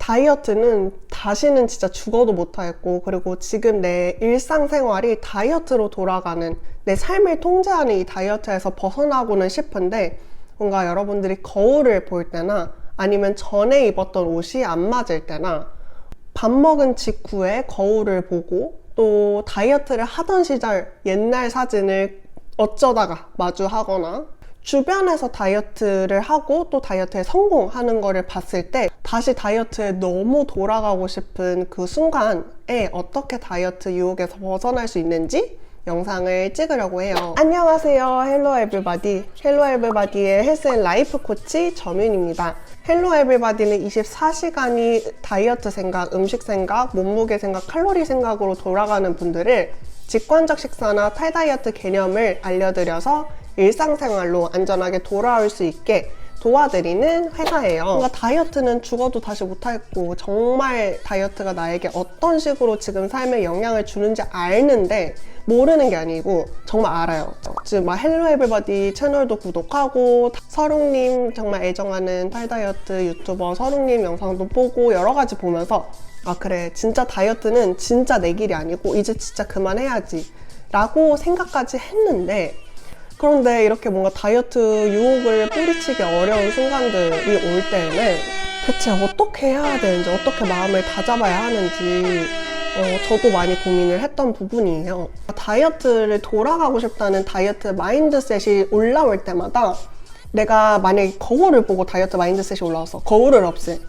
다이어트는 다시는 진짜 죽어도 못하겠고, 그리고 지금 내 일상생활이 다이어트로 돌아가는, 내 삶을 통제하는 이 다이어트에서 벗어나고는 싶은데, 뭔가 여러분들이 거울을 볼 때나 아니면 전에 입었던 옷이 안 맞을 때나 밥 먹은 직후에 거울을 보고 또 다이어트를 하던 시절 옛날 사진을 어쩌다가 마주하거나 주변에서 다이어트를 하고 또 다이어트에 성공하는 거를 봤을 때 다시 다이어트에 너무 돌아가고 싶은 그 순간에 어떻게 다이어트 유혹에서 벗어날 수 있는지 영상을 찍으려고 해요. 안녕하세요. 헬로 에브리바디. 헬로 에브리바디의 헬스 앤 라이프 코치 점윤입니다. 헬로 에브리바디는 24시간이 다이어트 생각, 음식 생각, 몸무게 생각, 칼로리 생각으로 돌아가는 분들을 직관적 식사나 탈다이어트 개념을 알려드려서 일상생활로 안전하게 돌아올 수 있게 도와드리는 회사예요. 뭔가 다이어트는 죽어도 다시 못하겠고 정말 다이어트가 나에게 어떤 식으로 지금 삶에 영향을 주는지 아는데 모르는 게 아니고 정말 알아요. 지금 막 헬로 에브리바디 채널도 구독하고 서롱님 정말 애정하는 탈다이어트 유튜버 서롱님 영상도 보고 여러 가지 보면서 아 그래 진짜 다이어트는 진짜 내 길이 아니고 이제 진짜 그만해야지 라고 생각까지 했는데 그런데 이렇게 뭔가 다이어트 유혹을 뿌리치기 어려운 순간들이 올 때에는 대체 어떻게 해야 되는지 어떻게 마음을 다잡아야 하는지 저도 많이 고민을 했던 부분이에요. 다이어트를 돌아가고 싶다는 다이어트 마인드셋이 올라올 때마다 내가 만약에 거울을 보고 다이어트 마인드셋이 올라왔어. 거울을 없애.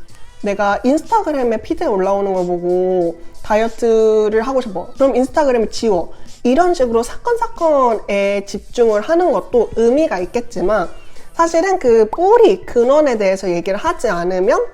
내가 인스타그램에 피드에 올라오는 걸 보고 다이어트를 하고 싶어. 그럼 인스타그램을 지워. 이런 식으로 사건에 집중을 하는 것도 의미가 있겠지만 사실은 그 뿌리, 근원에 대해서 얘기를 하지 않으면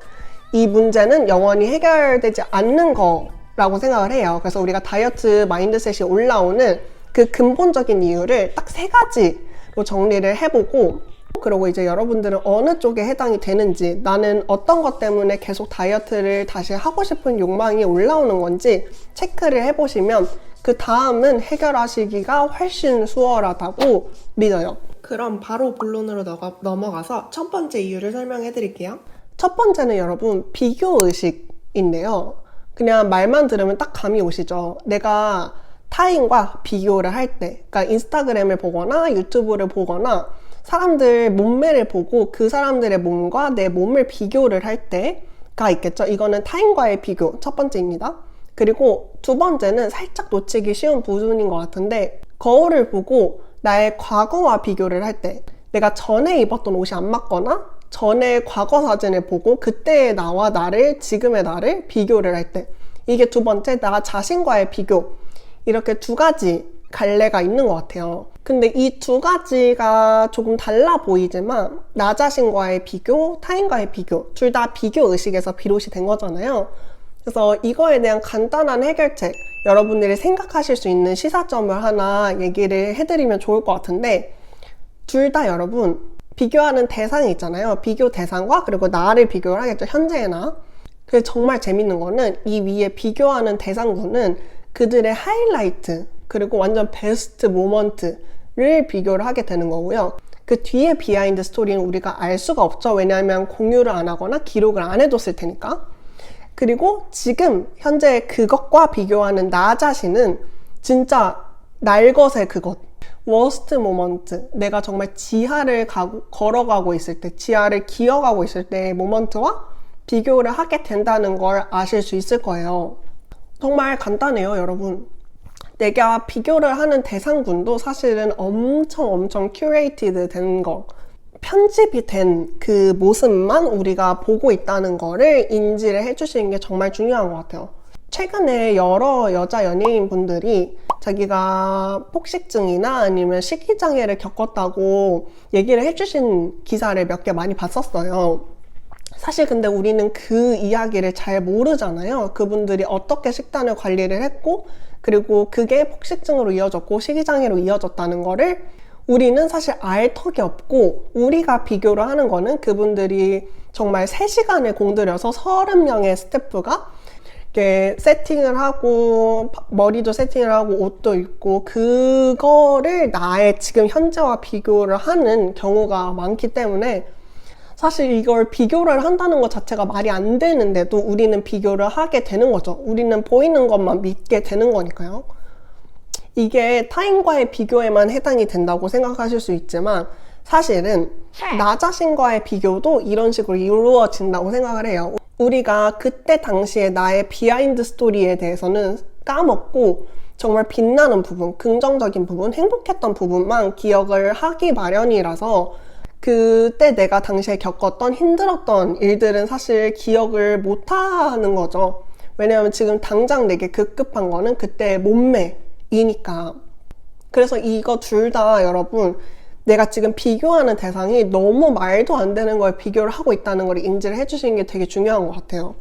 이 문제는 영원히 해결되지 않는 거라고 생각을 해요. 그래서 우리가 다이어트 마인드셋이 올라오는 그 근본적인 이유를 딱 3가지로 정리를 해보고 그리고 이제 여러분들은 어느 쪽에 해당이 되는지 나는 어떤 것 때문에 계속 다이어트를 다시 하고 싶은 욕망이 올라오는 건지 체크를 해보시면 그 다음은 해결하시기가 훨씬 수월하다고 믿어요. 그럼 바로 본론으로 넘어가서 첫 번째 이유를 설명해 드릴게요. 첫 번째는 여러분 비교의식인데요. 그냥 말만 들으면 딱 감이 오시죠. 내가 타인과 비교를 할 때 그러니까 인스타그램을 보거나 유튜브를 보거나 사람들 몸매를 보고 그 사람들의 몸과 내 몸을 비교를 할 때가 있겠죠. 이거는 타인과의 비교 첫 번째입니다. 그리고 두 번째는 살짝 놓치기 쉬운 부분인 것 같은데 거울을 보고 나의 과거와 비교를 할 때 내가 전에 입었던 옷이 안 맞거나 전에 과거 사진을 보고 그때의 나와 나를 지금의 나를 비교를 할 때 이게 두 번째 나 자신과의 비교 이렇게 두 가지 갈래가 있는 것 같아요. 근데 이 두 가지가 조금 달라 보이지만 나 자신과의 비교, 타인과의 비교 둘 다 비교 의식에서 비롯이 된 거잖아요. 그래서 이거에 대한 간단한 해결책 여러분들이 생각하실 수 있는 시사점을 하나 얘기를 해드리면 좋을 것 같은데 둘 다 여러분 비교하는 대상이 있잖아요. 비교 대상과 그리고 나를 비교를 하겠죠. 현재의 나. 그래서 정말 재밌는 거는 이 위에 비교하는 대상군은 그들의 하이라이트 그리고 완전 베스트 모먼트를 비교를 하게 되는 거고요. 그 뒤에 비하인드 스토리는 우리가 알 수가 없죠. 왜냐하면 공유를 안 하거나 기록을 안 해뒀을 테니까. 그리고 지금 현재 그것과 비교하는 나 자신은 진짜 날것의 그것 워스트 모먼트 내가 정말 지하를 걸어가고 있을 때 지하를 기어가고 있을 때의 모먼트와 비교를 하게 된다는 걸 아실 수 있을 거예요. 정말 간단해요 여러분. 내가 비교를 하는 대상군도 사실은 엄청 큐레이티드 된 거 편집이 된 그 모습만 우리가 보고 있다는 거를 인지를 해주시는 게 정말 중요한 것 같아요. 최근에 여러 여자 연예인 분들이 자기가 폭식증이나 아니면 식이장애를 겪었다고 얘기를 해주신 기사를 몇 개 많이 봤었어요. 사실 근데 우리는 그 이야기를 잘 모르잖아요. 그분들이 어떻게 식단을 관리를 했고 그리고 그게 폭식증으로 이어졌고 식이장애로 이어졌다는 거를 우리는 사실 알 턱이 없고 우리가 비교를 하는 거는 그분들이 정말 3시간을 공들여서 30명의 스태프가 이렇게 세팅을 하고 머리도 세팅을 하고 옷도 입고 그거를 나의 지금 현재와 비교를 하는 경우가 많기 때문에 사실 이걸 비교를 한다는 것 자체가 말이 안 되는데도 우리는 비교를 하게 되는 거죠. 우리는 보이는 것만 믿게 되는 거니까요. 이게 타인과의 비교에만 해당이 된다고 생각하실 수 있지만 사실은 나 자신과의 비교도 이런 식으로 이루어진다고 생각을 해요. 우리가 그때 당시에 나의 비하인드 스토리에 대해서는 까먹고 정말 빛나는 부분, 긍정적인 부분, 행복했던 부분만 기억을 하기 마련이라서 그때 내가 당시에 겪었던 힘들었던 일들은 사실 기억을 못하는 거죠. 왜냐하면 지금 당장 내게 급급한 거는 그때의 몸매이니까. 그래서 이거 둘 다 여러분, 내가 지금 비교하는 대상이 너무 말도 안 되는 거에 비교를 하고 있다는 걸 인지를 해주시는 게 되게 중요한 것 같아요.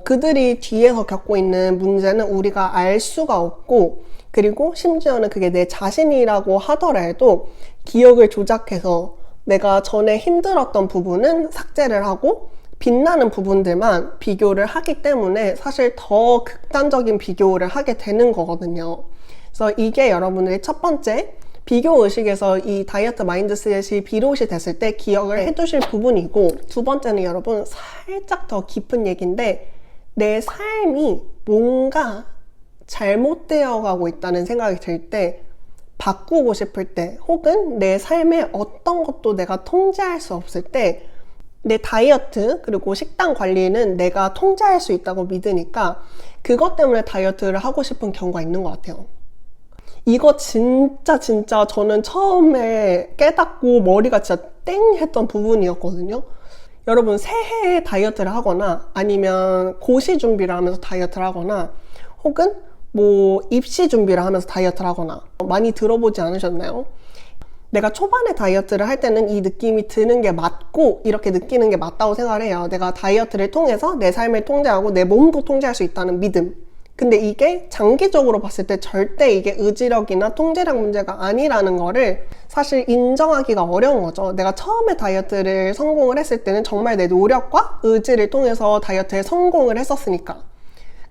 그들이 뒤에서 겪고 있는 문제는 우리가 알 수가 없고, 그리고 심지어는 그게 내 자신이라고 하더라도 기억을 조작해서 내가 전에 힘들었던 부분은 삭제를 하고 빛나는 부분들만 비교를 하기 때문에 사실 더 극단적인 비교를 하게 되는 거거든요. 그래서 이게 여러분의 첫 번째 비교 의식에서 이 다이어트 마인드셋이 비롯이 됐을 때 기억을 해두실 부분이고, 두 번째는 여러분 살짝 더 깊은 얘기인데 내 삶이 뭔가 잘못되어 가고 있다는 생각이 들 때, 바꾸고 싶을 때, 혹은 내 삶의 어떤 것도 내가 통제할 수 없을 때 내 다이어트 그리고 식단 관리는 내가 통제할 수 있다고 믿으니까 그것 때문에 다이어트를 하고 싶은 경우가 있는 것 같아요. 이거 진짜 저는 처음에 깨닫고 머리가 진짜 땡 했던 부분이었거든요. 여러분 새해에 다이어트를 하거나 아니면 고시 준비를 하면서 다이어트를 하거나 혹은 뭐 입시 준비를 하면서 다이어트를 하거나 많이 들어보지 않으셨나요? 내가 초반에 다이어트를 할 때는 이 느낌이 드는 게 맞고 이렇게 느끼는 게 맞다고 생각을 해요. 내가 다이어트를 통해서 내 삶을 통제하고 내 몸도 통제할 수 있다는 믿음. 근데 이게 장기적으로 봤을 때 절대 이게 의지력이나 통제력 문제가 아니라는 거를 사실 인정하기가 어려운 거죠. 내가 처음에 다이어트를 성공을 했을 때는 정말 내 노력과 의지를 통해서 다이어트에 성공을 했었으니까.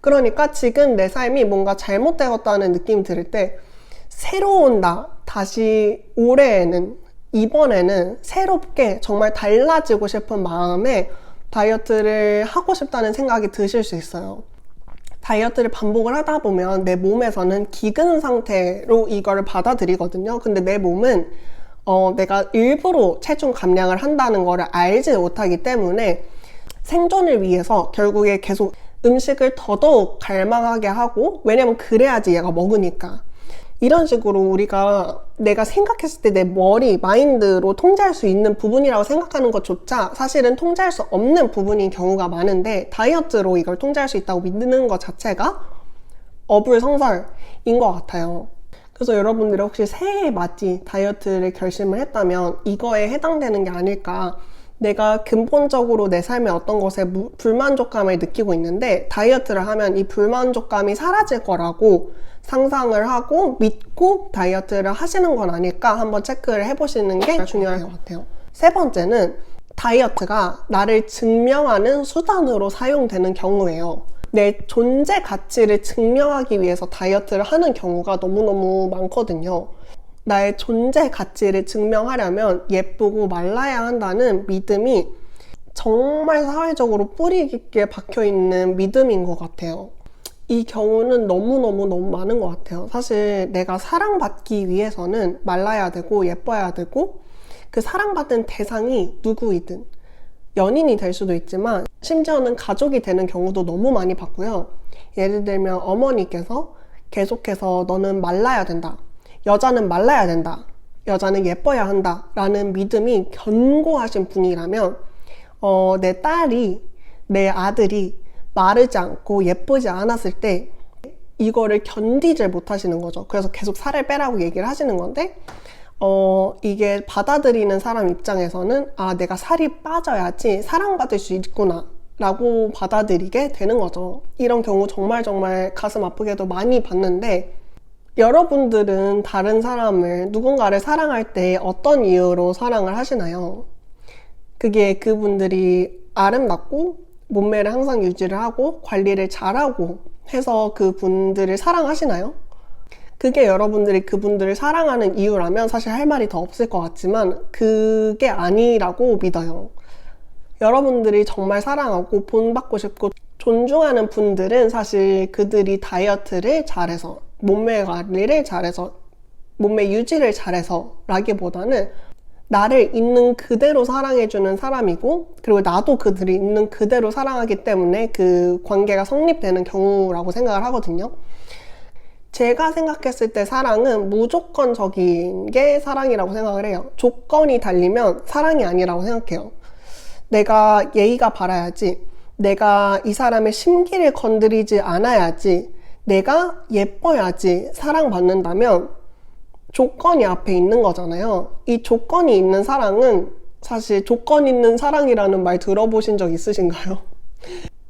그러니까 지금 내 삶이 뭔가 잘못되었다는 느낌이 들을 때 새로운 나, 다시 올해에는, 이번에는 새롭게 정말 달라지고 싶은 마음에 다이어트를 하고 싶다는 생각이 드실 수 있어요. 다이어트를 반복을 하다 보면 내 몸에서는 기근 상태로 이거를 받아들이거든요. 근데 내 몸은 내가 일부러 체중 감량을 한다는 거를 알지 못하기 때문에 생존을 위해서 결국에 계속 음식을 더더욱 갈망하게 하고, 왜냐면 그래야지 얘가 먹으니까. 이런 식으로 우리가 내가 생각했을 때 내 머리, 마인드로 통제할 수 있는 부분이라고 생각하는 것조차 사실은 통제할 수 없는 부분인 경우가 많은데, 다이어트로 이걸 통제할 수 있다고 믿는 것 자체가 어불성설인 것 같아요. 그래서 여러분들이 혹시 새해에 맞이 다이어트를 결심을 했다면 이거에 해당되는 게 아닐까. 내가 근본적으로 내 삶의 어떤 것에 불만족감을 느끼고 있는데 다이어트를 하면 이 불만족감이 사라질 거라고 상상을 하고 믿고 다이어트를 하시는 건 아닐까 한번 체크를 해보시는 게 중요할 것 같아요. 세 번째는 다이어트가 나를 증명하는 수단으로 사용되는 경우예요. 내 존재 가치를 증명하기 위해서 다이어트를 하는 경우가 너무너무 많거든요. 나의 존재 가치를 증명하려면 예쁘고 말라야 한다는 믿음이 정말 사회적으로 뿌리 깊게 박혀있는 믿음인 것 같아요. 이 경우는 너무 많은 것 같아요. 사실 내가 사랑받기 위해서는 말라야 되고 예뻐야 되고, 그 사랑받는 대상이 누구이든 연인이 될 수도 있지만 심지어는 가족이 되는 경우도 너무 많이 봤고요. 예를 들면 어머니께서 계속해서 너는 말라야 된다, 여자는 말라야 된다, 여자는 예뻐야 한다 라는 믿음이 견고하신 분이라면 내 딸이, 내 아들이 마르지 않고 예쁘지 않았을 때 이거를 견디질 못하시는 거죠. 그래서 계속 살을 빼라고 얘기를 하시는 건데 이게 받아들이는 사람 입장에서는 내가 살이 빠져야지 사랑받을 수 있구나 라고 받아들이게 되는 거죠. 이런 경우 정말 가슴 아프게도 많이 봤는데, 여러분들은 다른 사람을, 누군가를 사랑할 때 어떤 이유로 사랑을 하시나요? 그게 그분들이 아름답고 몸매를 항상 유지를 하고 관리를 잘하고 해서 그분들을 사랑하시나요? 그게 여러분들이 그분들을 사랑하는 이유라면 사실 할 말이 더 없을 것 같지만 그게 아니라고 믿어요. 여러분들이 정말 사랑하고 본받고 싶고 존중하는 분들은 사실 그들이 다이어트를 잘해서, 몸매 관리를 잘해서, 몸매 유지를 잘해서 라기보다는 나를 있는 그대로 사랑해주는 사람이고, 그리고 나도 그들이 있는 그대로 사랑하기 때문에 그 관계가 성립되는 경우라고 생각을 하거든요. 제가 생각했을 때 사랑은 무조건적인 게 사랑이라고 생각을 해요. 조건이 달리면 사랑이 아니라고 생각해요. 내가 예의가 바라야지, 내가 이 사람의 심기를 건드리지 않아야지, 내가 예뻐야지 사랑받는다면 조건이 앞에 있는 거잖아요. 이 조건이 있는 사랑은 사실 조건 있는 사랑이라는 말 들어보신 적 있으신가요?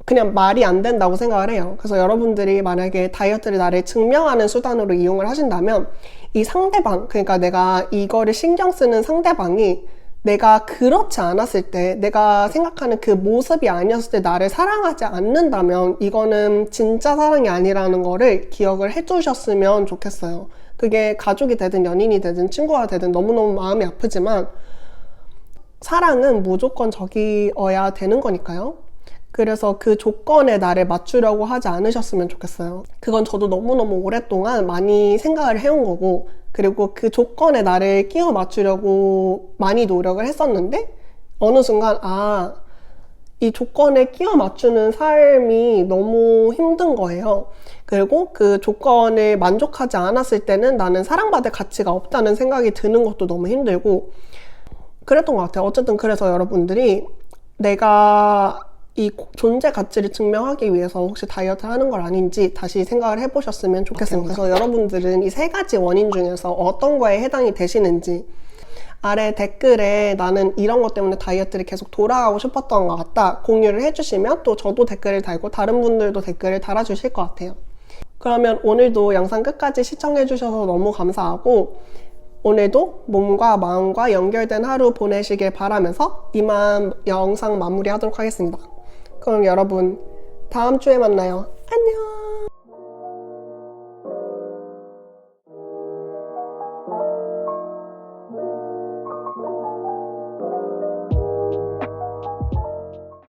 그냥 말이 안 된다고 생각을 해요. 그래서 여러분들이 만약에 다이어트를 나를 증명하는 수단으로 이용을 하신다면 이 상대방, 그러니까 내가 이거를 신경 쓰는 상대방이 내가 그렇지 않았을 때, 내가 생각하는 그 모습이 아니었을 때 나를 사랑하지 않는다면 이거는 진짜 사랑이 아니라는 거를 기억을 해두셨으면 좋겠어요. 그게 가족이 되든 연인이 되든 친구가 되든 너무너무 마음이 아프지만 사랑은 무조건적이어야 되는 거니까요. 그래서 그 조건에 나를 맞추려고 하지 않으셨으면 좋겠어요. 그건 저도 너무너무 오랫동안 많이 생각을 해온 거고, 그리고 그 조건에 나를 끼워 맞추려고 많이 노력을 했었는데 어느 순간 이 조건에 끼워 맞추는 삶이 너무 힘든 거예요. 그리고 그 조건을 만족하지 않았을 때는 나는 사랑받을 가치가 없다는 생각이 드는 것도 너무 힘들고 그랬던 것 같아요. 어쨌든 그래서 여러분들이 내가 이 존재 가치를 증명하기 위해서 혹시 다이어트 하는 걸 아닌지 다시 생각을 해보셨으면 좋겠습니다. 그래서 여러분들은 이 3가지 원인 중에서 어떤 거에 해당이 되시는지 아래 댓글에 나는 이런 것 때문에 다이어트를 계속 돌아가고 싶었던 것 같다 공유를 해주시면 또 저도 댓글을 달고 다른 분들도 댓글을 달아주실 것 같아요. 그러면 오늘도 영상 끝까지 시청해주셔서 너무 감사하고 오늘도 몸과 마음과 연결된 하루 보내시길 바라면서 이만 영상 마무리하도록 하겠습니다. 그럼 여러분 다음 주에 만나요. 안녕.